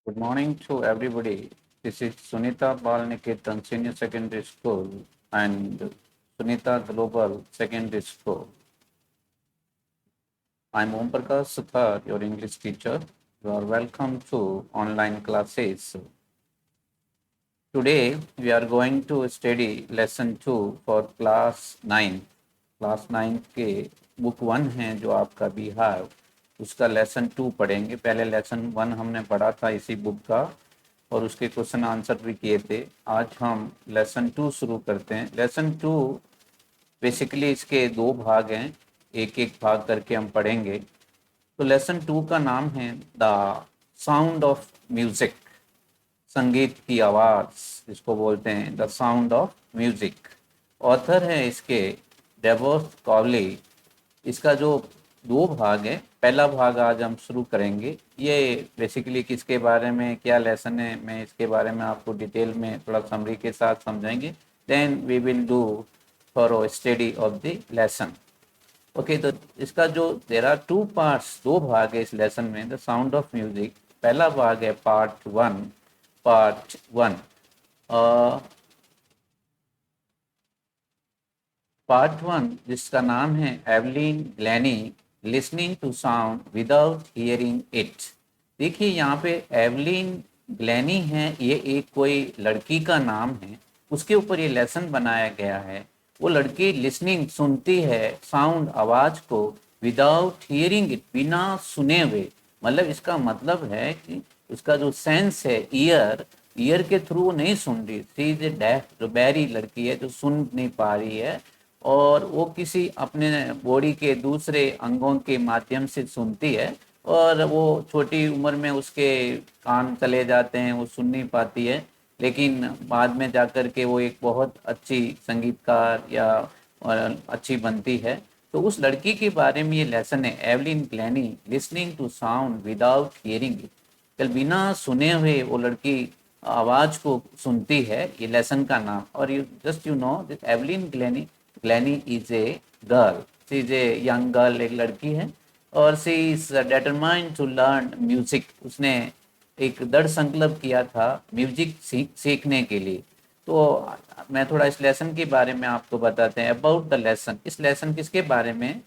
Good morning to everybody. This is Sunita Balniketan Senior Secondary School and Sunita Global Secondary School. I'm Om Prakash Suthar, your English teacher. You are welcome to online classes. Today we are going to study lesson 2 for class 9. Class 9 के book 1 है जो आपका बिहार, उसका lesson 2 पढ़ेंगे। पहले lesson 1 हमने पढ़ा था इसी बुक का और उसके क्वेश्चन आंसर भी किए थे। आज हम लेसन 2 शुरू करते हैं। लेसन 2 बेसिकली इसके 2 भाग हैं, एक एक भाग करके हम पढ़ेंगे। तो लेसन 2 का नाम है द साउंड ऑफ म्यूजिक, संगीत की आवाज़ जिसको बोलते हैं the sound of music. Author है इसके डेवोस कॉवली। इसका जो 2 भाग है, पहला भाग आज हम शुरू करेंगे। ये बेसिकली किसके बारे में, क्या लेसन है, मैं इसके बारे में आपको डिटेल में थोड़ा समरी के साथ समझाएंगे। Then we will do thorough study of the lesson. Okay, तो इसका जो देयर आर 2 पार्ट्स, 2 भाग है इस लेसन में, द साउंड ऑफ म्यूजिक। पहला भाग है पार्ट 1। पार्ट 1 जिसका नाम है Evelyn Glennie listening to sound without hearing it. देखिए यहाँ पे एवलिन ग्लैनी है, ये एक कोई लड़की का नाम है, उसके ऊपर ये लेसन बनाया गया है। वो लड़की लिसनिंग सुनती है साउंड आवाज को, विदाउट हियरिंग इट बिना सुने हुए। मतलब इसका मतलब है कि उसका जो सेंस है, ईयर के थ्रू नहीं सुन रही। सी इज ए डेफ, जो बहरी लड़की है जो सुन नहीं पा रही है, और वो किसी अपने बॉडी के दूसरे अंगों के माध्यम से सुनती है। और वो छोटी उम्र में उसके कान चले जाते हैं, वो सुन नहीं पाती है, लेकिन बाद में जाकर के वो एक बहुत अच्छी संगीतकार या अच्छी बनती है। तो उस लड़की के बारे में ये लेसन है, Evelyn Glennie listening to sound without hearing it. कल बिना सुने हुए वो लड़की आवाज को सुनती है, ये लेसन का नाम। और you just you know this Evelyn Glennie, Glennie is a girl, she is a young girl, एक लड़की है। और she is determined to learn music. उसने एक दृढ़ संकल्प किया था म्यूजिक सीखने के लिए। तो मैं थोड़ा इस लेसन के बारे में आपको बताते हैं। अबाउट द लेसन, इस लेसन किसके बारे में,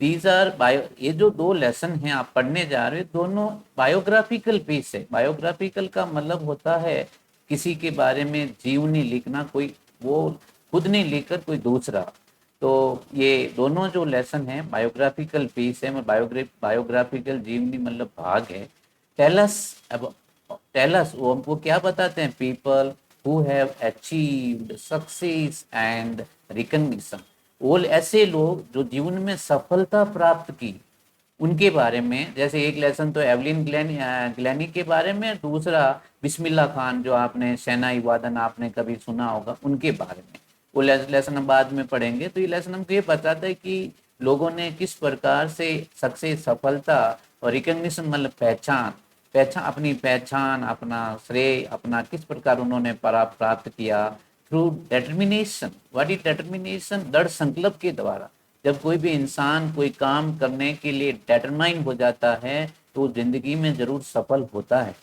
दीज आर बायो, ये जो 2 लेसन हैं आप पढ़ने जा रहे हो, दोनों बायोग्राफिकल पीस है। बायोग्राफिकल का मतलब होता है किसी के बारे में जीवनी लिखना, कोई वो खुद नहीं लिखकर कोई दूसरा। तो ये दोनों जो लेसन है बायोग्राफिकल पीस है, बायोग्राफिकल जीवनी मतलब भाग है। टेलस, अब टेलस वो हमको क्या बताते हैं, people who have achieved success and recognition. वो ऐसे लोग जो जीवन में सफलता प्राप्त की, उनके बारे में। जैसे एक लेसन तो एवलिन ग्लैनी के बारे में, दूसरा बिस्मिल्लाह खान, जो आपने शहनाई वादन आपने कभी सुना होगा, उनके बारे में। वो लेसन हम बाद में पढ़ेंगे। तो ये लेसन हमको ये बताता है कि लोगों ने किस प्रकार से सक्सेस, सफलता और रिकग्निशन मतलब पहचान, अपनी पहचान, अपना श्रेय, अपना किस प्रकार उन्होंने प्राप्त किया, through determination. What is determination, दृढ़ संकल्प के द्वारा। जब कोई भी इंसान कोई काम करने के लिए डेटरमाइन हो जाता है तो जिंदगी में जरूर सफल होता है।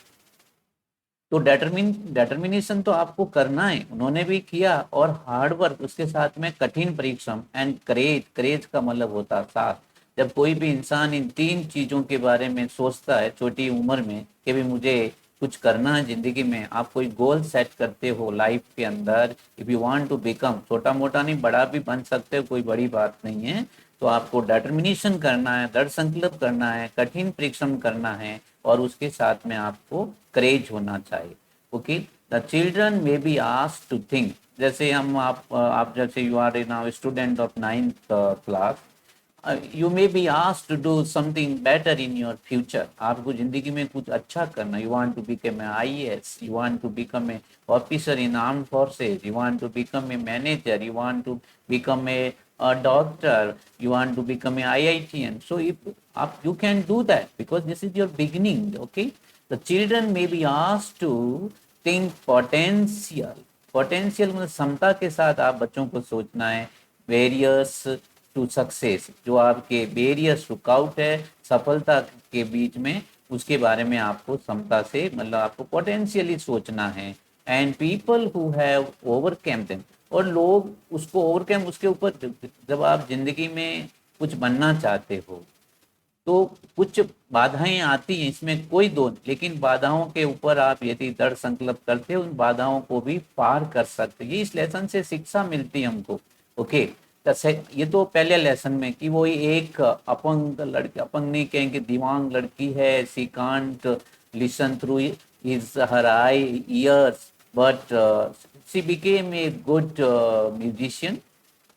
तो डेटर्मिनेशन तो आपको करना है, उन्होंने भी किया, और हार्ड वर्क उसके साथ में कठिन परिश्रम, एंड करेज का मतलब होता है साथ। जब कोई भी इंसान इन 3 चीजों के बारे में सोचता है छोटी उम्र में कि भी मुझे कुछ करना है जिंदगी में, आप कोई गोल सेट करते हो लाइफ के अंदर, if you want to become, छोटा मोटा नहीं बड़ा भी बन सकते हो, कोई बड़ी बात नहीं है। तो आपको डिटर्मिनेशन करना है, दृढ़ संकल्प करना है, कठिन परिश्रम करना है, और उसके साथ में आपको करेज होना चाहिए। Okay, the children may be asked to think. जैसे हम आप जैसे you are now student of 9th class, you may be asked to do something better in your future. आपको जिंदगी में कुछ अच्छा करना, you want to become a IAS, you want to become a officer in armed forces, you want to become a manager, you want to become a doctor, you want to become a IITN. So if you can do that because this is your beginning. Okay, the children may be asked to think potential मतलब क्षमता के साथ आप बच्चों को सोचना है। Various to success, जो आपके वेरियस रुकावट है सफलता के बीच में, उसके बारे में आपको क्षमता से मतलब आपको पोटेंशियली सोचना है। And people who have overcome them, और लोग उसको ओवरकम, उसके ऊपर जब आप जिंदगी में कुछ बनना चाहते हो तो कुछ बाधाएं आती हैं, इसमें कोई दो नहीं, लेकिन बाधाओं के ऊपर आप यदि दृढ़ संकल्प करते हो, उन बाधाओं को भी पार कर सकते हो। ये इस लेसन से शिक्षा मिलती है हमको। ओके, ये तो पहले लेसन में कि वो एक अपंग लड़की, अपंग नहीं कहेंगे, दिव्यांग लड़की है, she can't listen through is her I ears, but she became a good musician,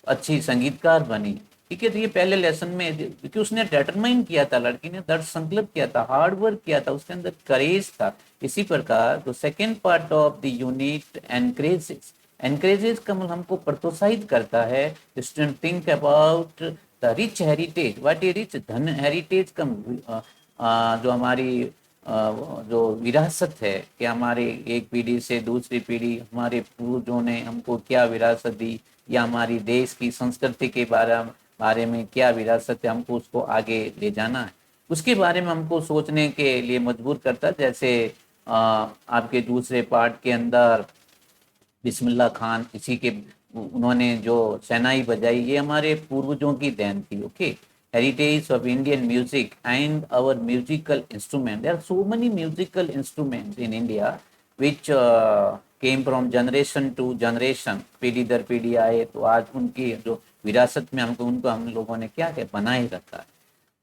अच्छी संगीतकार बनी। ठीक है, तो ये पहले लेसन में, क्योंकि उसने डिटरमाइन किया था, लड़की ने दृढ़ संकल्प किया था, हार्ड वर्क किया था, उसके अंदर करेज था। इसी प्रकार तो second part of the unit encourages, encourages का मतलब हमको प्रोत्साहित करता है। Student think about the rich heritage, what A rich धन हेरिटेज का जो हमारी जो विरासत है कि हमारे एक पीढ़ी से दूसरी पीढ़ी, हमारे पूर्वजों ने हमको क्या विरासत दी, या हमारी देश की संस्कृति के बारे में क्या विरासत है, हमको उसको आगे ले जाना है, उसके बारे में हमको सोचने के लिए मजबूर करता है। जैसे आपके दूसरे पार्ट के अंदर बिस्मिल्लाह खान, इसी के उन्होंने जो शहनाई बजाई, ये हमारे पूर्वजों की देन थी। Okay, heritage of Indian music and our musical instrument, there are so many musical instruments in India which came from generation to generation, पीढ़ी दर पीढ़ी आए, तो आज उनकी जो विरासत में हमको उनको हम लोगों ने क्या क्या बनाए रखा है।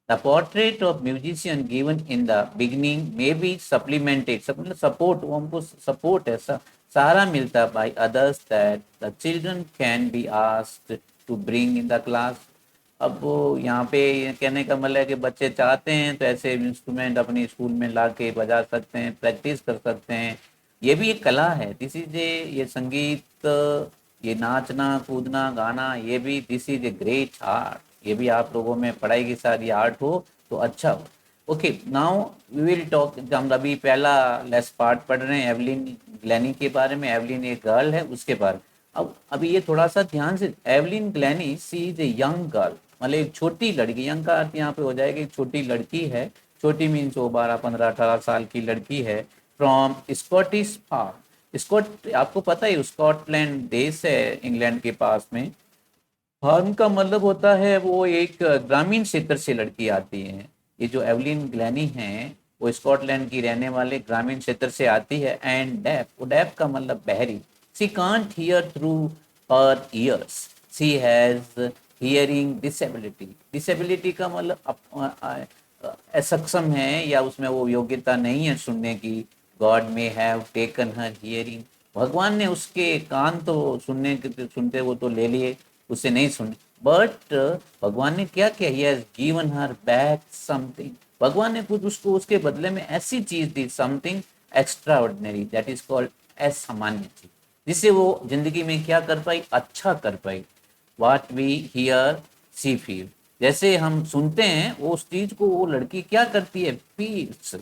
The portrait of musician given in the beginning may be supplemented, मतलब सपोर्ट, वो हमको सपोर्ट है, सहारा मिलता by others that the children can be asked to bring in the class। अब वो यहाँ पे कहने का मतलब है कि बच्चे चाहते हैं तो ऐसे इंस्ट्रूमेंट अपनी स्कूल में ला के बजा सकते हैं, प्रैक्टिस कर सकते हैं। ये भी एक कला है, दिस इज ए, ये संगीत, ये नाचना कूदना गाना, ये भी this is a great art. ये भी आप लोगों में पढ़ाई के साथ ये आर्ट हो तो अच्छा हो। Okay, now we will talk, हम अभी पहला लेस पार्ट पढ़ रहे हैं एवलिन ग्लैनी के बारे में। एवलिन एक गर्ल है, उसके बारे में अब अभी ये थोड़ा सा ध्यान से, Evelyn Glennie she is a young girl, मतलब एक छोटी लड़की, यंग का अर्थ यहाँ पे हो जाएगा एक छोटी लड़की है, छोटी मीन्स वो 12 15 18 साल की लड़की है, फ्रॉम स्कॉटिश फार्म। स्कॉट, आपको पता है स्कॉटलैंड देश है इंग्लैंड के पास में। फार्म का मतलब होता है वो एक ग्रामीण क्षेत्र से लड़की आती है। ये जो एवलिन ग्लैनी है वो स्कॉटलैंड की रहने वाले ग्रामीण क्षेत्र से आती है। एंड डेफ, वो डेफ का मतलब बहरी, she can't hear through her ears, she has hearing disability. Disability का मतलब असक्षम है या उसमें वो योग्यता नहीं है सुनने की। God may have taken her hearing, भगवान ने उसके कान तो सुनने के सुनते वो तो ले लिए, उसे नहीं सुने, बट भगवान ने क्या किया, he has given her back something, भगवान ने कुछ उसको उसके बदले में ऐसी चीज दी, something extraordinary, that is called असामान्य चीज, जिससे वो जिंदगी में क्या कर पाई, अच्छा कर पाई। What we hear see feel, जैसे हम सुनते हैं वो उस चीज को वो लड़की क्या करती है, फील्स।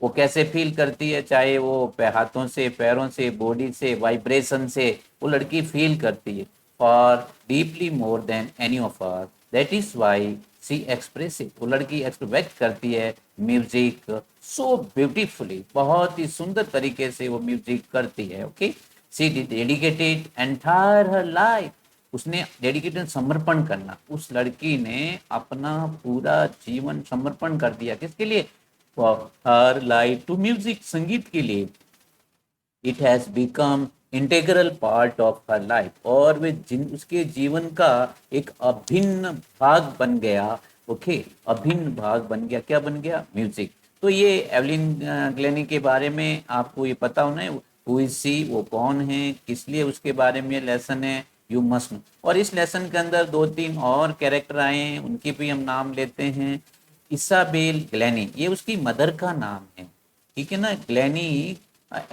वो कैसे फील करती है, चाहे वो हाथों से, पैरों से, बॉडी से, वाइब्रेशन से वो लड़की फील करती है, for deeply more than any of us, that is why she express it, वो लड़की व्यक्त करती है म्यूजिक सो ब्यूटीफुली, बहुत ही सुंदर तरीके से वो म्यूजिक करती है। ओके, सी डेडिकेटेड एंटायर हर लाइफ, उसने डेडिकेटेड, समर्पण करना, उस लड़की ने अपना पूरा जीवन समर्पण कर दिया, किसके लिए, for her life to music, संगीत के लिए। It has become integral part of her life, और वे उसके जीवन का एक अभिन्न भाग बन गया। ओके, अभिन्न भाग बन गया, क्या बन गया, म्यूजिक। तो ये एवलिन ग्लैनी के बारे में आपको ये पता होना है, हु इज सी, वो कौन है, किस लिए, उसके बारे में लेसन है, यू मस्ट नो। और इस लेसन के अंदर 2 3 और कैरेक्टर आए हैं, उनके भी हम नाम लेते हैं। इसाबेल ग्लैनी, ये उसकी मदर का नाम है, ठीक है ना। ग्लैनी,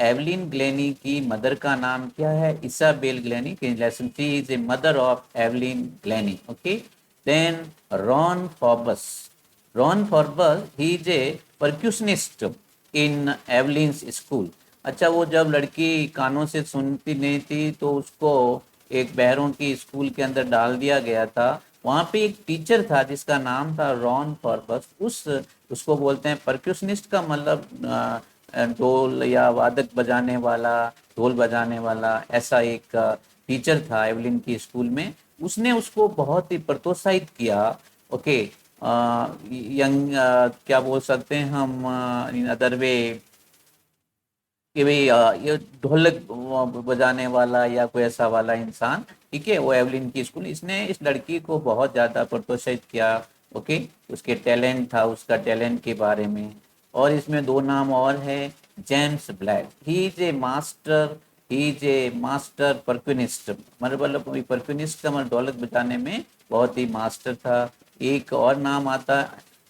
एवलिन ग्लैनी की मदर का नाम क्या है, इसाबेल ग्लैनी के lesson, she is a mother of Evelyn Glennie. Okay, then Ron Forbes, Ron Forbes he is a percussionist in Evelyn's school. अच्छा, वो जब लड़की कानों से सुनती नहीं थी तो उसको एक बहरों की स्कूल के अंदर डाल दिया गया था, वहाँ पे एक टीचर था जिसका नाम था रॉन फॉर्बस। उसको बोलते हैं परक्यूशनिस्ट, का मतलब ढोल या वादक बजाने वाला, ढोल बजाने वाला, ऐसा एक टीचर था एवलिन की स्कूल में। उसने उसको बहुत ही प्रोत्साहित किया। ओके, यंग, क्या बोल सकते हैं हम इन अदर वे, कि भाई ये ढोलक बजाने वाला या कोई ऐसा वाला इंसान, ठीक है, वो एवलिन की स्कूल, इसने इस लड़की को बहुत ज़्यादा प्रोत्साहित किया। ओके, उसके टैलेंट था, उसका टैलेंट के बारे में। और इसमें दो नाम और है, James Black, he is a master, he is a master percussionist, मतलब परक्यूनिस्ट का मतलब ढोलक बजाने में बहुत ही मास्टर था। एक और नाम आता,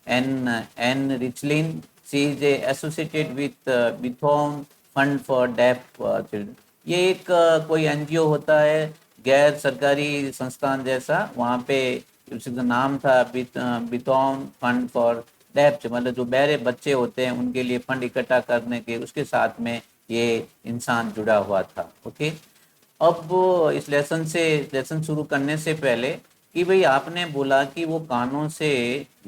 एन एन रिचलिन, she is associated with Beethoven fund for deaf children. ये एक कोई एनजीओ होता है, गैर सरकारी संस्थान जैसा, वहाँ पे उसका नाम था बिथोन फंड फॉर डेफ, मतलब जो बहरे बच्चे होते हैं उनके लिए फंड इकट्ठा करने के, उसके साथ में ये इंसान जुड़ा हुआ था। ओके, अब इस लेसन शुरू करने से पहले, कि भाई आपने बोला कि वो कानों से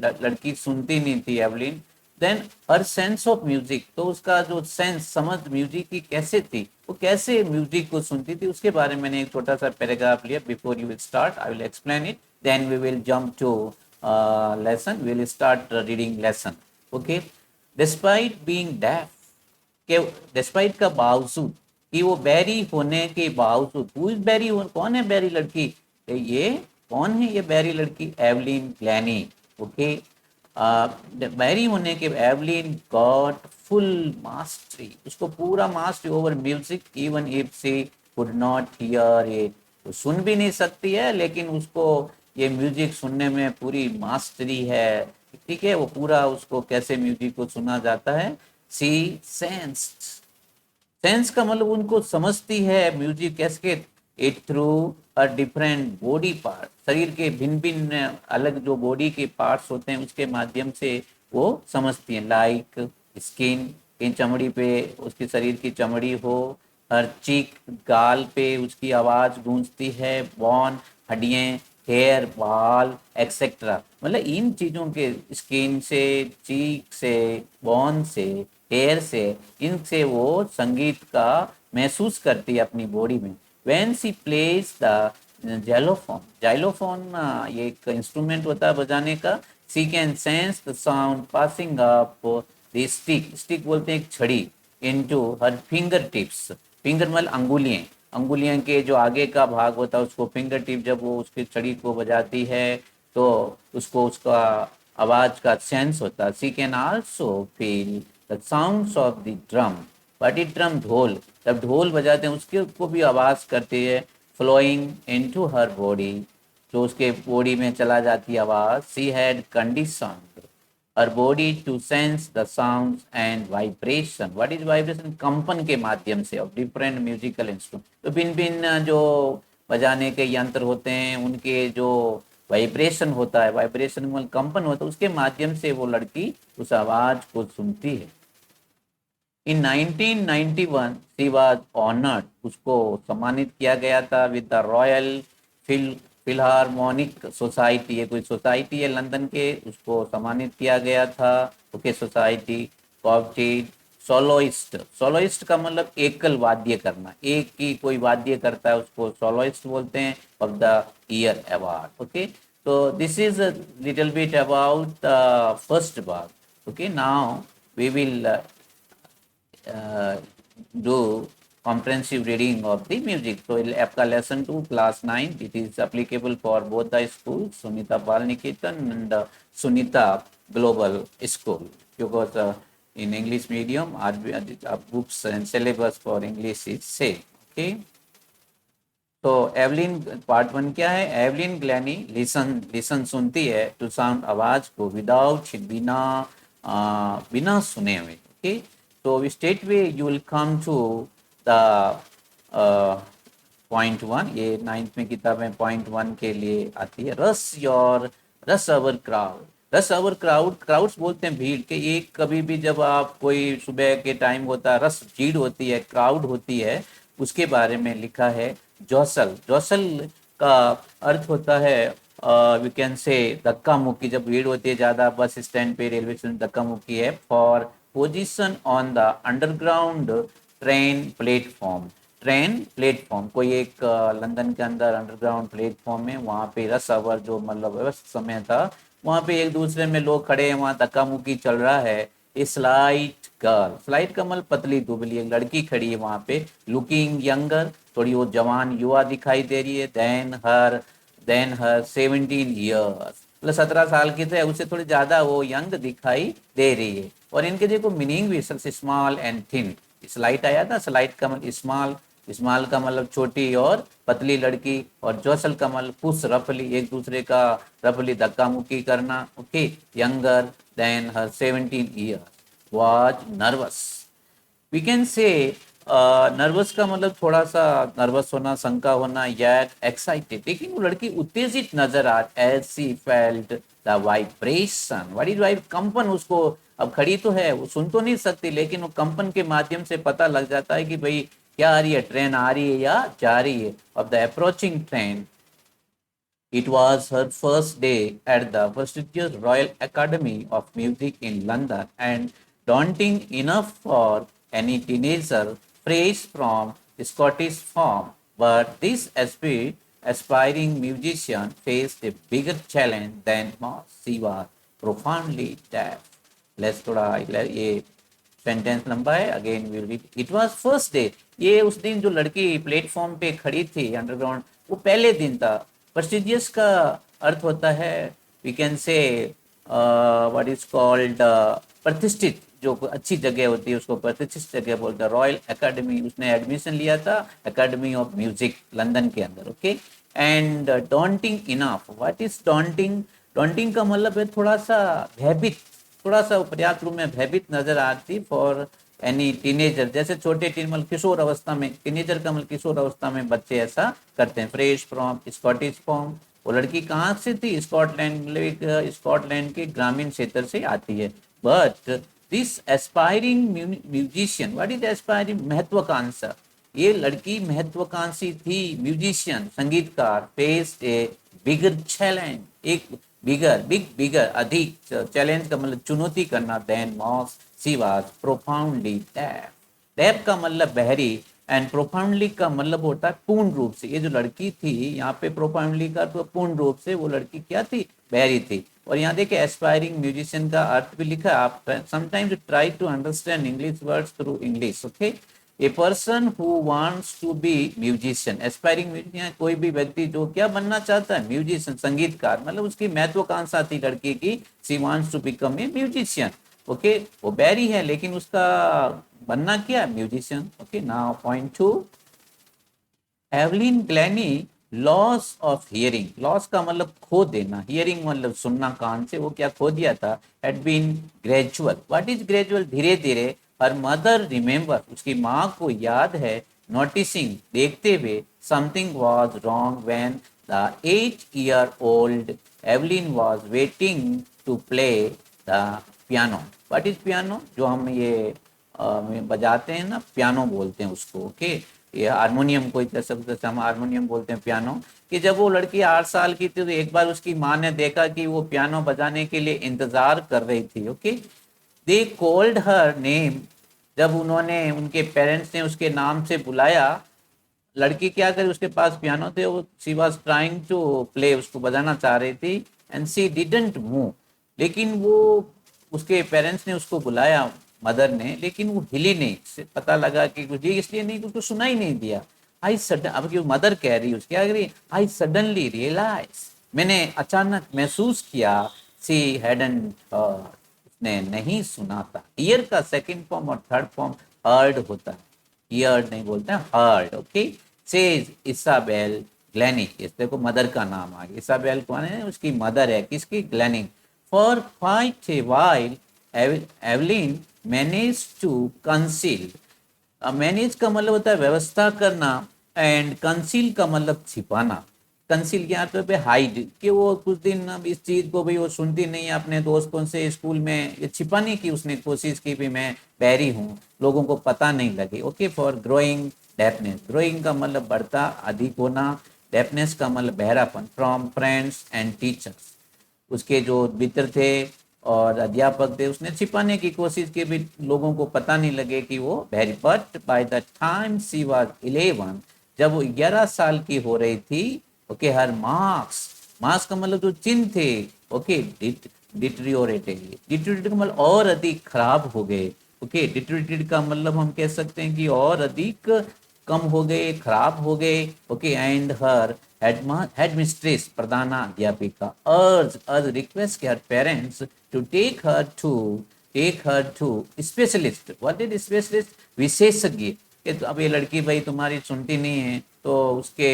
लड़की सुनती नहीं थी Evelyn, then her sense of music, तो उसका जो सेंस, समझ म्यूजिक की कैसे थी, वो कैसे म्यूजिक को सुनती थी, उसके बारे में मैंने एक छोटा सा पैराग्राफ लिया। Before you will start I will explain it, then we will jump to lesson, we will start reading lesson. Okay, despite being deaf, के डिस्पाइट का बावजूद, कि वो बैरी होने के बावजूद, हु इज बैरी, कौन है बैरी लड़की, ये कौन है ये बैरी लड़की, एवलिन ग्लैनी। ओके, बैरी होने के एवलिन गॉट फुल मास्टरी, उसको पूरा mastery over music, even if she could not here it, वो सुन भी नहीं सकती है लेकिन उसको ये म्यूजिक सुनने में पूरी मास्टरी है। ठीक है, वो पूरा उसको कैसे म्यूजिक को सुना जाता है, सी सेंस्ड, सेंस का मतलब उनको समझती है म्यूजिक कैसे, it through a different body part, शरीर के भिन्न भिन्न अलग जो बॉडी के पार्ट्स होते हैं उसके माध्यम से वो समझती है, लाइक स्किन, कहीं चमड़ी पे उसके शरीर की चमड़ी हो, हर चीक, गाल पे उसकी आवाज गूंजती है, बॉन, हड्डियां, हेयर, बाल, एक्सेट्रा, मतलब इन चीजों के, स्किन से, चीक से, बॉन से, हेयर से, इनसे वो संगीत का महसूस करती है अपनी बॉडी में। When she place the xylophone, xylophone ये एक इंस्ट्रूमेंट होता है बजाने का, she can sense the sound passing up the stick, stick बोलते हैं एक छड़ी, into her finger tips, finger मतलब अंगुलियां, अंगुलियां के जो आगे का भाग होता है उसको फिंगर टिप, जब वो उसकी छड़ी को बजाती है तो उसको उसका आवाज का सेंस होता है। She can also feel the sounds of the drum, but it drum ढोल, जब ढोल बजाते हैं उसके को भी आवाज करती है, फ्लोइंग इनटू हर बॉडी, जो उसके बॉडी में चला जाती है आवाज। She had condition her body to sense the sounds and vibration, what is vibration, कंपन के माध्यम से ऑफ डिफरेंट म्यूजिकल इंस्ट्रूमेंट, तो भिन्न भिन्न जो बजाने के यंत्र होते हैं उनके जो वाइब्रेशन होता है, वाइब्रेशन मतलब कंपन होता है, उसके माध्यम से वो लड़की उस आवाज को सुनती है। इन 1991 शी वाज ऑनर्ड, उसको सम्मानित किया गया था with the royal Philharmonic society, ये कोई सोसाइटी है लंदन के, उसको सम्मानित किया गया था। ओके, सोसाइटी कॉप्टेड सोलोइस्ट, सोलोइस्ट का मतलब एकल वाद्य करना, एक ही कोई वाद्य करता है उसको सोलोइस्ट बोलते हैं, of the year award. Okay, तो this is a little bit about the first part. Okay, now we will do comprehensive reading of the music. So आपका lesson 2 class 9, it is applicable for both the schools, Sunita Bal Niketan and Sunita Global School, because in English medium our books and syllabus for English is same. Okay, तो Evelyn part 1 क्या है, Evelyn ग्लैनी listen सुनती है, to sound आवाज को, without बिना बिना सुने हुए। ओके, तो straight away you will come to the point 1, ये 9th में किताब में पॉइंट 1 के लिए आती है, रस अवर क्राउड, रस अवर क्राउड, क्राउड्स बोलते हैं भीड़ के, एक कभी भी जब आप कोई सुबह के टाइम होता है, रस भीड़ होती है, क्राउड होती है, उसके बारे में लिखा है। जौसल, जौसल का अर्थ होता है वी कैन से धक्का मुक्की, जब भीड़ होती है ज़्यादा बस स्टैंड पे, रेलवे स्टेशन, धक्का मुक्की है। For position on the underground train platform, train platform कोई एक लंदन के अंदर अंडरग्राउंड प्लेटफॉर्म है, वहाँ पे रस आवर जो मतलब व्यस्त समय था, वहाँ पे एक दूसरे में लोग खड़े हैं, वहाँ धक्का मुक्की चल रहा है। स्लाइट गर्ल, स्लाइट का मतलब पतली दुबली, एक लड़की खड़ी है वहाँ पे, लुकिंग यंगर, थोड़ी वो जवान युवा दिखाई दे रही है। देन हर 17 ईयर्स, मतलब 17 साल की थे, उससे थोड़ी ज्यादा वो यंग दिखाई दे रही है। और इनके देखो मीनिंग भी, स्मॉल एंड थिन, स्लाइट आया था, स्लाइट का मतलब स्मॉल, स्मॉल का मतलब छोटी और पतली लड़की, और जोसल का मतलब पुश रफली, एक दूसरे का रफली धक्का मुक्की करना। Okay, younger than her 17 years was nervous, we can say nervous का मतलब थोड़ा सा नर्वस होना, शंका होना, या एक्साइटेड, लेकिन वो लड़की उत्तेजित नजर आ, as she felt the vibration, what is vibe, कंपन, उसको अब खड़ी तो है, वो सुन तो नहीं सकती, लेकिन वो कंपन के माध्यम से पता लग जाता है कि भाई क्या आ रही है, ट्रेन आ रही है या जा रही है। Of the approaching train, it was her first day at the prestigious Royal Academy of Music in London, and daunting enough for any teenager fresh from Scottish farm. But this aspiring musician faced a bigger challenge than most. She was profoundly deaf. Let's थोड़ा ये sentence लंबा है, again will read. It was first day, ये उस दिन जो लड़की platform पे खड़ी थी अंडरग्राउंड, वो पहले दिन था। प्रेस्टिजियस का अर्थ होता है, we can say what is called, प्रतिष्ठित, जो अच्छी जगह होती है उसको प्रतिष्ठित जगह बोलते हैं। रॉयल एकेडमी, उसने एडमिशन लिया था एकेडमी ऑफ म्यूजिक लंदन के अंदर। Okay, and daunting enough, what is daunting, daunting का मतलब है थोड़ा सा भयभीत, थोड़ा सा पर्याप्त रूप में भयभीत नजर आती फॉर एनी टीनेजर, जैसे छोटे टीन मतलब किशोर अवस्था में, टीनेजर का मतलब किशोर अवस्था में बच्चे ऐसा करते हैं। फ्रेश फ्रॉम स्कॉटिश फॉर्म, वो लड़की कहाँ से थी, स्कॉटलैंड, मतलब एक स्कॉटलैंड के ग्रामीण क्षेत्र से आती है। But this aspiring musician, what is aspiring, महत्वाकांक्षा, ये लड़की महत्वाकांक्षी थी, म्यूजिशियन संगीतकार, फेस ए बिगर चैलेंज, एक बिगर अधिक, चैलेंज का मतलब चुनौती करना, then most, she was profoundly deaf, deaf का मतलब बहरी, एंड प्रोफाउंडली का मतलब होता है पूर्ण रूप से। ये जो लड़की थी यहाँ पे प्रोफाउंडली का तो पूर्ण रूप से, वो लड़की क्या थी, बहरी थी। और यहाँ देखिए एस्पायरिंग म्यूजिशियन का अर्थ भी लिखा है, आप sometimes try to understand English words through English. Okay, a person who wants to be musician, aspiring musician, कोई भी व्यक्ति जो क्या बनना चाहता है, म्यूजिशियन, संगीतकार, मतलब उसकी महत्वाकांक्षा थी लड़की की, she wants to become a musician. Okay, वो बैरी है लेकिन उसका बनना क्या है, musician. Okay, now point 2, Evelyn Glennie loss of hearing, loss का मतलब खो देना, हियरिंग मतलब सुनना, कान से, वो क्या खो दिया था, had been gradual, what is gradual, धीरे धीरे, हर मदर रिमेंबर, उसकी माँ को याद है, नोटिसिंग, देखते हुए, something was wrong when the 8 year old Evelyn was waiting to play the piano. What is piano, जो हम ये बजाते हैं ना, पियानो बोलते हैं उसको। ओके, ये हारमोनियम, कोई जैसे हम हारमोनियम बोलते हैं पियानो, कि जब वो लड़की 8 साल की थी तो एक बार उसकी माँ ने देखा कि वो पियानो बजाने के लिए इंतजार कर रही थी। Okay, they called her name, जब उन्होंने, उनके पेरेंट्स ने उसके नाम से बुलाया, लड़की क्या करे, उसके पास पियानो थे, वो she was trying to play, उसको बजाना चाह रही थी, एंड शी डिडंट मूव, लेकिन वो, उसके पेरेंट्स ने उसको बुलाया, मदर ने, लेकिन वो हिली नहीं, से पता लगा कि कुछ इसलिए नहीं, उसको सुना ही नहीं दिया। आई सडन, अब क्यों मदर कह रही है, क्या कह रही, आई सडनली रियलाइज, मैंने अचानक महसूस किया, सी हैडंट हर्ड, उसने नहीं सुना था। ईयर का सेकंड फॉर्म और थर्ड फॉर्म हर्ड होता है, ईयर नहीं बोलते हैं, हर्ड। ओके, सेज इसाबेल ग्लैनिक, इस देखो मदर का नाम आ गया, इसाबेल कौन है, उसकी मदर है, किसकी, ग्लैनिक। For quite a while Evelyn manage to conceal, manage का मतलब होता है व्यवस्था करना, एंड कंसील का मतलब छिपाना, कंसील के यहाँ पे हाइड, कि वो कुछ दिन अब इस चीज को भी वो सुनती नहीं है अपने दोस्तों से, स्कूल में ये छिपाने की उसने कोशिश की भी मैं बहरी हूँ, लोगों को पता नहीं लगे। Okay, for growing deafness, growing का मतलब बढ़ता, अधिक होना, डेफनेस का मतलब बहरापन, फ्रॉम फ्रेंड्स एंड टीचर्स, उसके जो मित्र थे और अध्यापक थे उसने छिपाने की कोशिश की भी लोगों को पता नहीं लगे कि वो बहरी। But by the time she was 11, जब वो 11 साल की हो रही थी, ओके, हर मार्क्स, मार्क्स का मतलब जो चिन्ह थे, ओके, डिटरियोरेटेड, डिटरियोरेटेड का मतलब और अधिक खराब हो गए। ओके, डिटरियोरेटेड का मतलब हम कह सकते हैं कि और अधिक कम हो गए, खराब हो गए। Okay, and her headmistress, प्रधानाध्यापिका, urge request her parents to take her to specialist. What is specialist? विशेषज्ञ। कि तो अब ये लड़की भाई तुम्हारी सुनती नहीं है, तो उसके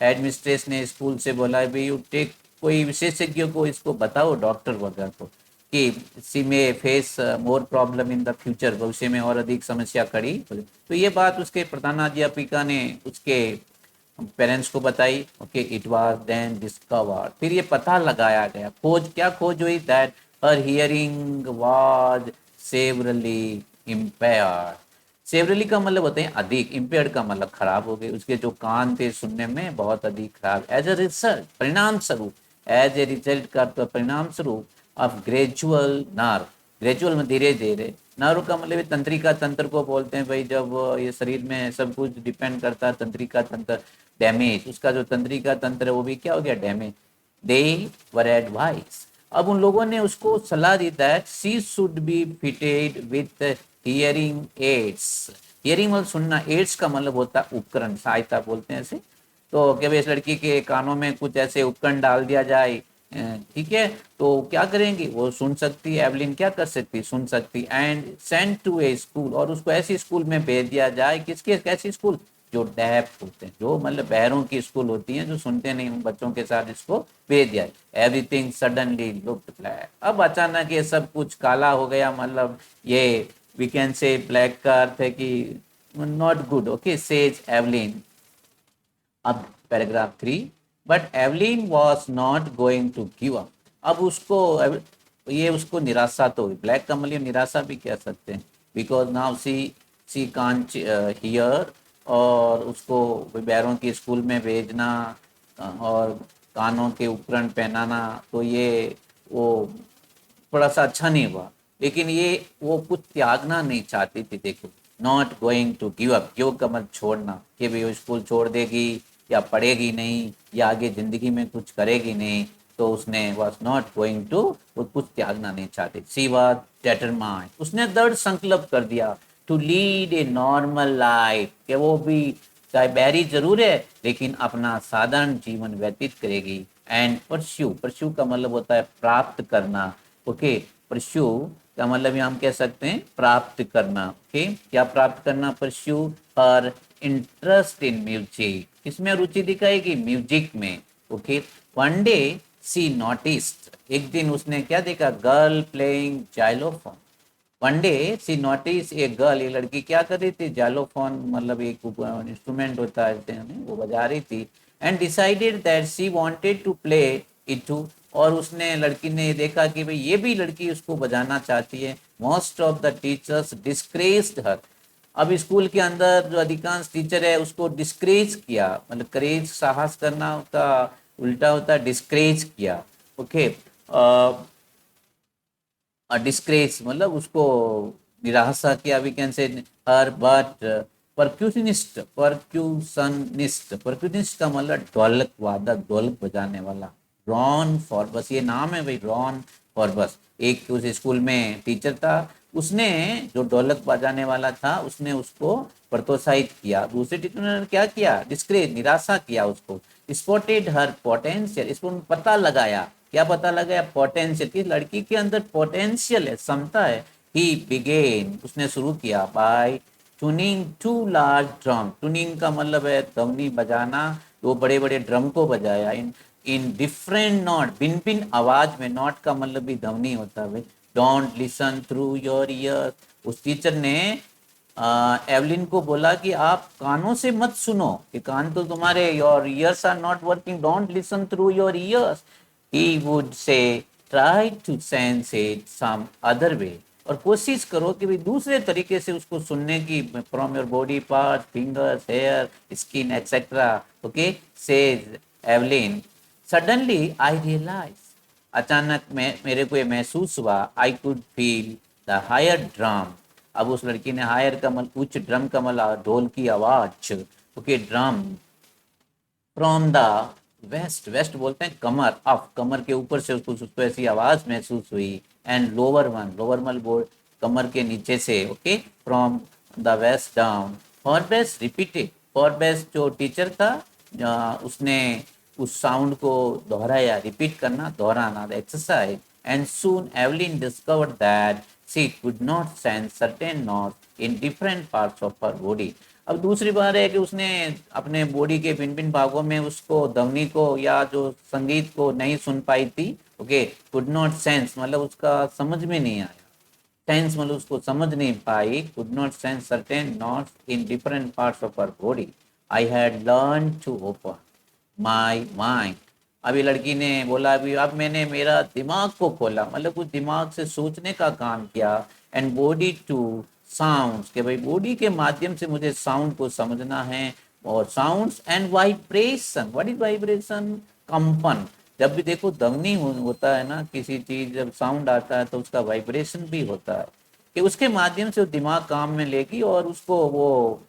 एडमिनिस्ट्रेशन ने स्कूल से बोला है भाई यू टेक, कोई विशेषज्ञ को इसको बताओ, डॉक्टर वगैरह को, कि सी में face more problem in the future, भविष्य में और अधिक समस्या खड़ी। तो ये बात उसके प्रधानाध्यापिका ने उसके पेरेंट्स को बताई। Okay, it was then discovered, फिर ये पता लगाया गया, खोज, क्या खोज हुई, that her hearing was severely impaired. Severely का मतलब होते हैं अधिक, इम्पेयर्ड का मतलब खराब हो गए, उसके जो कान थे सुनने में बहुत अधिक खराब। एज ए रिजल्ट, परिणाम स्वरूप, एज ए रिजल्ट का तो परिणाम स्वरूप ऑफ ग्रेजुअल नर्व, ग्रेजुअल में धीरे धीरे, नर्व का मतलब तंत्रिका तंत्र को बोलते हैं भाई, जब ये शरीर में सब कुछ डिपेंड करता है, तंत्रिका तंत्र डैमेज, उसका जो तंत्रिका तंत्र है वो भी क्या हो गया, डैमेज। दे वर एडवाइस, अब उन लोगों ने उसको सलाह दी that she should be fitted with hearing aids. Hearing मतलब सुनना, एड्स का मतलब होता है उपकरण, सहायता बोलते हैं ऐसे। तो क्या भाई इस लड़की के कानों में कुछ ऐसे उपकरण डाल दिया जाए, ठीक है, तो क्या करेंगी, वो सुन सकती है, एवलिन क्या कर सकती, सुन सकती। And send to a school, और उसको ऐसी स्कूल में भेज दिया जाए, किसके, कैसी स्कूल, जो डेफ होते हैं, जो मतलब बहरों की स्कूल होती हैं, जो सुनते नहीं, उन बच्चों के साथ इसको भेज दिया। एवरीथिंग सडनली लुक्ड ब्लैक, अब अचानक ये सब कुछ काला हो गया, मतलब ये वी कैन से ब्लैक का अर्थ है कि not good. Okay, says Evelyn. अब paragraph 3, but Evelyn was not going to give up, अब उसको ये उसको निराशा तो हुई, ब्लैक का मतलब निराशा भी कह सकते हैं, because now see can't here, और उसको बैरों की स्कूल में भेजना और कानों के उपकरण पहनाना, तो ये वो थोड़ा सा अच्छा नहीं हुआ। लेकिन ये वो कुछ त्यागना नहीं चाहती थी, देखो, not going to give up, give का मतलब छोड़ना, कि भाई वो स्कूल छोड़ देगी या पढ़ेगी नहीं या आगे जिंदगी में कुछ करेगी नहीं, तो उसने वॉज नॉट गोइंग टू, वो कुछ त्यागना नहीं चाहती। सी वॉज डिटरमाइंड, उसने दृढ़ संकल्प कर दिया, to lead a normal life, कि वो भी चाहे बैरी जरूर है लेकिन अपना साधारण जीवन व्यतीत करेगी। एंड परस्यू, परस्यू का मतलब होता है प्राप्त करना। ओके, परस्यू का मतलब हम कह सकते हैं प्राप्त करना। ओके, क्या प्राप्त करना, pursue her interest in music, किसमें रुचि दिखाएगी, म्यूजिक में। Okay, one day she noticed, एक दिन उसने क्या देखा, girl playing xylophone. One day she notice a girl, ये लड़की क्या कर रही थी, जाइलोफोन मतलब एक इंस्ट्रूमेंट होता है, वो बजा रही थी। And decided that she wanted to play it too, और उसने, लड़की ने देखा कि भाई ये भी लड़की उसको बजाना चाहती है। Most of the teachers discouraged her, अब स्कूल के अंदर जो अधिकांश टीचर है उसको डिस्करेज किया, मतलब करेज साहस करना का उल्टा होता है डिस्करेज किया। ओके, डिस्क्रेस मतलब उसको निराशा किया, वी कैन से हर। बट परक्यूशनिस्ट का मतलब ढोलक वादक, ढोलक बजाने वाला, रॉन फॉर्बस, ये नाम है भाई, रॉन फॉर्बस, एक उस स्कूल में टीचर था, उसने जो ढोलक बजाने वाला था उसने उसको प्रोत्साहित किया। दूसरे टीचर ने क्या किया, डिस्क्रेज, निराशा किया उसको। स्पॉटेड हर पोटेंशियल, इसको पता लगाया, क्या पता लगाया, पोटेंशियल, कि लड़की के अंदर पोटेंशियल है, क्षमता है। ही बिगेन, उसने शुरू किया, by tuning to large drum, tuning का मतलब है ध्वनि बजाना, दो बड़े बड़े ड्रम को बजाया, इन डिफरेंट नोट, भिन्न भिन्न आवाज में, नोट का मतलब भी ध्वनि होता है। Don't listen through your year, उस टीचर ने एवलिन को बोला कि आप कानों से मत सुनो, कि कान तो तुम्हारे, your ears are not working, don't listen through your ears, he would say try to sense it some other way, और कोशिश करो कि भाई दूसरे तरीके से उसको सुनने की, from your body part, fingers, hair, skin etcetera. Okay, says Evelyn, suddenly I realise, अचानक मैं मेरे को ये महसूस हुआ, I could feel the higher drum. अब उस लड़की ने हायर का मतलब उच्च, ड्रम का मतलब ढोल की आवाज। Okay, drum from the waist, waist बोलते हैं कमर, अफ, कमर के ऊपर से उसको ऐसी आवाज महसूस हुई। एंड लोअर वन, लोअर मल बोल, कमर के नीचे से। Okay, from the waist down, Forbes repeated, Forbes जो टीचर था, उसने उस साउंड को दोहराया, रिपीट करना, दोहराना, exercise. And soon Evelyn discovered that she could not sense certain notes in different parts of her body. अब दूसरी बात है कि उसने अपने बॉडी के भिन्न भिन्न भागों में उसको, ध्वनि को या जो संगीत को नहीं सुन पाई थी। ओके, कुड नॉट सेंस मतलब उसका समझ में नहीं आया, सेंस मतलब उसको समझ नहीं पाई, could not sense certain notes in different parts of her body. I had learn to open my mind. अभी लड़की ने बोला, अभी अब मैंने मेरा दिमाग को खोला, मतलब कुछ दिमाग से सोचने का काम किया। एंड बॉडी टू साउंड्स, के भाई बॉडी के माध्यम से मुझे साउंड को समझना है। और sounds and vibration, what is vibration? कंपन। जब भी देखो ध्वनि होता है ना किसी चीज, जब साउंड आता है तो उसका वाइब्रेशन भी होता है, कि उसके माध्यम से वो दिमाग काम में लेगी और उसको वो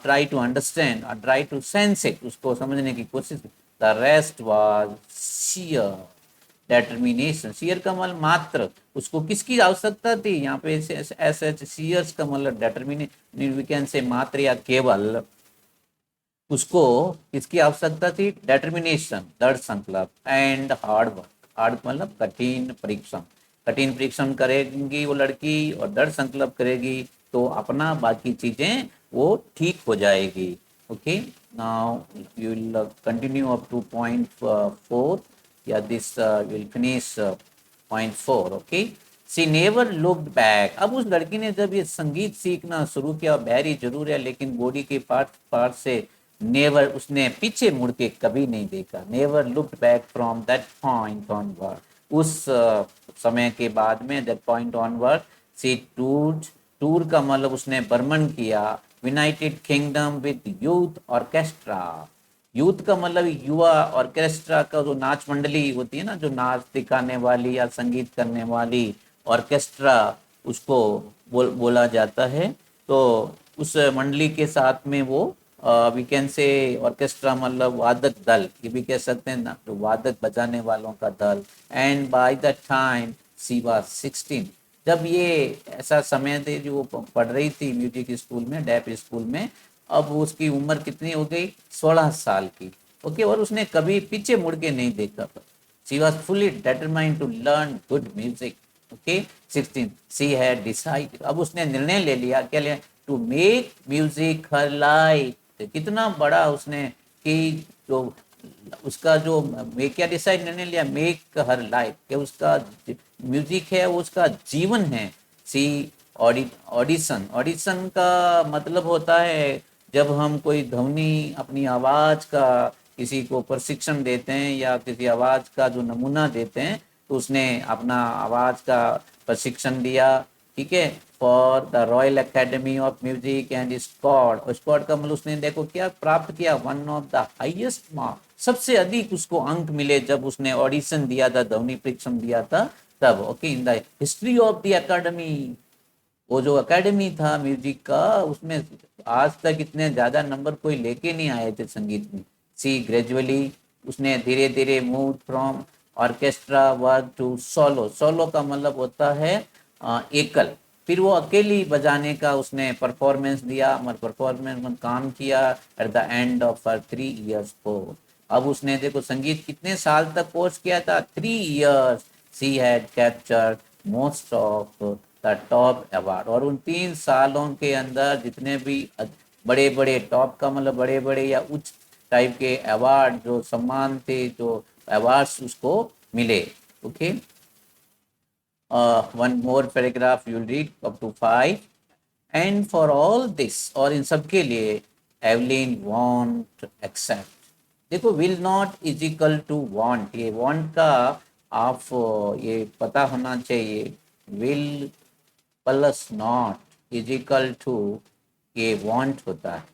try to understand, try to sense it, उसको समझने की कोशिश। The rest was sheer determination, sheer का मतलब मात्र, उसको किसकी आवश्यकता थी यहाँ पे, ऐसे शियर्स का मतलब डेटर्मिनेशन, वी कैन से मात्र या केवल, उसको किसकी आवश्यकता थी? डेटर्मिनेशन, दृढ़ संकल्प, एंड हार्ड वर्क, हार्ड मतलब कठिन परिश्रम, कठिन परिश्रम करेगी वो लड़की और दृढ़ संकल्प करेगी तो अपना बाकी चीजें वो ठीक हो जाएगी। Okay, now you will continue up to point 4, या this will finish point 4। Okay, she never looked back. अब उस लड़की ने जब ये संगीत सीखना शुरू किया, बहरी जरूर है लेकिन बॉडी के पार्ट पार्ट से, नेवर, उसने पीछे मुड़ के कभी नहीं देखा। Never looked back from that point onward, उस समय के बाद में, that point onward she tour, tour का मतलब उसने भ्रमण किया, United Kingdom with youth orchestra. Youth का मतलब युवा, ऑर्केस्ट्रा का जो नाच मंडली होती है ना, जो नाच दिखाने वाली या संगीत करने वाली, ऑर्केस्ट्रा उसको बोला जाता है। तो उस मंडली के साथ में वो, वी कैन से, ऑर्केस्ट्रा मतलब वादक दल, ये भी कह सकते हैं ना, तो वादक बजाने वालों का दल। And by the time she was 16, जब ये ऐसा समय थे जो वो पढ़ रही थी म्यूजिक स्कूल में, डेफ स्कूल में, अब उसकी उम्र कितनी हो गई? 16 साल की। ओके, और उसने कभी पीछे मुड़ के नहीं देखा था। She was fully determined to learn good music. Okay, 16 she had decide, अब उसने निर्णय ले लिया, क्या लिया? To make music her life. कितना बड़ा उसने, कि जो उसका जो, क्या डिसाइड निर्णय लिया? मेक हर लाइफ, कि उसका म्यूजिक है वो उसका जीवन है। सी ऑडिशन, ऑडिशन का मतलब होता है जब हम कोई ध्वनि, अपनी आवाज का किसी को प्रशिक्षण देते हैं या किसी आवाज का जो नमूना देते हैं, तो उसने अपना आवाज का प्रशिक्षण दिया। ठीक है, for the Royal Academy of Music and scored, scored का मतलब उसने देखो क्या प्राप्त किया? One of the highest mark, सबसे अधिक उसको अंक मिले जब उसने ऑडिशन दिया था, ध्वनि परीक्षण दिया था तब। Okay, in the history of the academy, वो जो एकेडमी था म्यूजिक का, उसमें आज तक इतने ज्यादा नंबर कोई लेके नहीं आए थे संगीत में। सी ग्रेजुअली, उसने धीरे धीरे move from orchestra work to solo, solo का मतलब होता है एकल, फिर वो अकेली बजाने का उसने परफॉर्मेंस दिया, मतलब परफॉर्मेंस में काम किया। At the end of her 3 years course, अब उसने देखो संगीत कितने साल तक कोर्स किया था? 3 years। She had captured most of the top award, और उन 3 सालों के अंदर जितने भी बड़े बड़े, टॉप का मतलब बड़े बड़े या उच्च टाइप के अवार्ड, जो सम्मान थे, जो अवार्ड्स उसको मिले। Okay, one more paragraph you read up to 5। And for all this, और इन सब के लिए, एवलिन वॉन्ट एक्सेप्ट, देखो will not is equal to won't, ये वांट का आप ये पता होना चाहिए। Will plus not is equal to ये वांट होता है।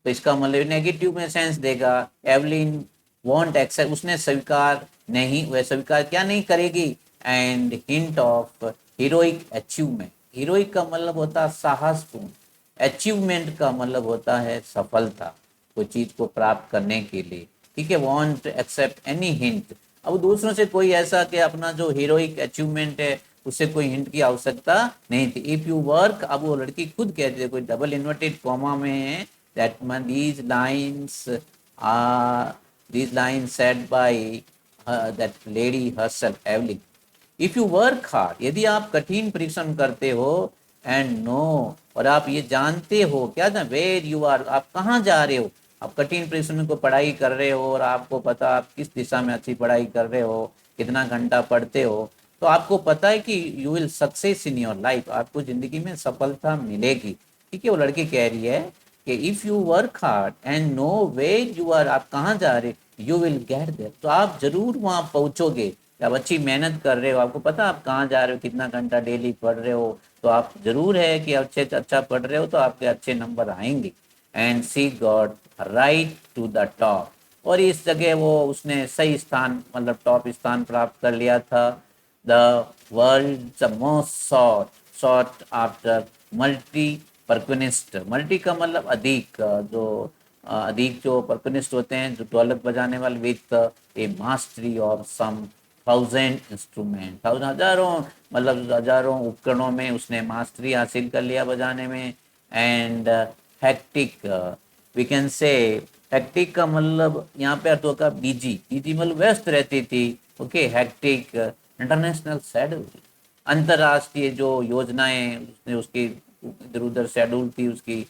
तो इसका मतलब नेगेटिव में सेंस देगा। एवलिन वॉन्ट एक्सेप्ट, उसने स्वीकार नहीं, वह स्वीकार क्या नहीं करेगी। And hint of heroic achievement, heroic का मतलब होता है साहसपूर्ण, अचीवमेंट का मतलब होता है सफलता, कोई चीज को प्राप्त करने के लिए। ठीक है, वॉन्ट एक्सेप्ट एनी हिंट। अब दूसरों से कोई ऐसा कि अपना जो हीरोइक अचीवमेंट है उससे कोई हिंट की आवश्यकता नहीं थी। इफ यू वर्क, अब वो लड़की खुद कहती है, कोई डबल इन्वर्टेड कॉमा में है, that these lines are these lines said by that lady herself, Evelyn. If you work hard, यदि आप कठिन परिश्रम करते हो, and नो, और आप ये जानते हो, क्या था, वेर यू आर, आप कहाँ जा रहे हो। आप कठिन परिश्रम को पढ़ाई कर रहे हो और आपको पता आप किस दिशा में अच्छी पढ़ाई कर रहे हो, कितना घंटा पढ़ते हो, तो आपको पता है कि you will success in your life, आपको जिंदगी में सफलता मिलेगी। ठीक है, वो लड़की कह रही है कि if you work hard and know where you are, आप कहाँ जा रहे, यू विल गेट देयर, तो आप जरूर वहाँ पहुँचोगे। आप अच्छी मेहनत कर रहे हो, आपको पता आप कहाँ जा रहे हो, कितना घंटा डेली पढ़ रहे हो, तो आप जरूर है कि अच्छे अच्छा पढ़ रहे हो तो आपके अच्छे नंबर आएंगे। And she got right to the top, और इस जगह वो उसने सही स्थान, मतलब टॉप स्थान प्राप्त कर लिया था। The world most sought after multi percussionist, multi का मतलब अधिक, जो अधिक जो परक्यूनिस्ट होते हैं, जो ढोलक बजाने वाले, with a mastery of some thousand instrument, thousand, हजारों, मतलब हजारों उपकरणों में उसने मास्टरी हासिल कर लिया बजाने में। And hectic, we can say, hectic का मतलब यहाँ पे अर्थ होगा बिजी, बिजी मतलब व्यस्त रहती थी। ओके, हेक्टिक इंटरनेशनल शेड्यूल, अंतर्राष्ट्रीय जो योजनाएं उसने, उसकी इधर उधर शेड्यूल थी, उसकी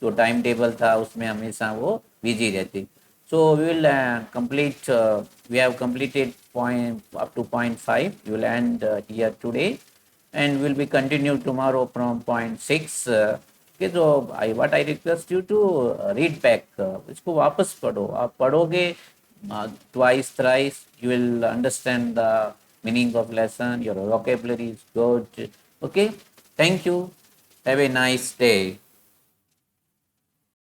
जो टाइम टेबल था उसमें हमेशा वो बिजी रहती। So we will complete. We have completed point up to point 5. We will end here today, and will be continued tomorrow from point 6. Okay, so what I request you to read back. इसको वापस पढ़ो, आप पढ़ोगे twice, thrice. You will understand the meaning of lesson. Your vocabulary is good. Okay, thank you. Have a nice day.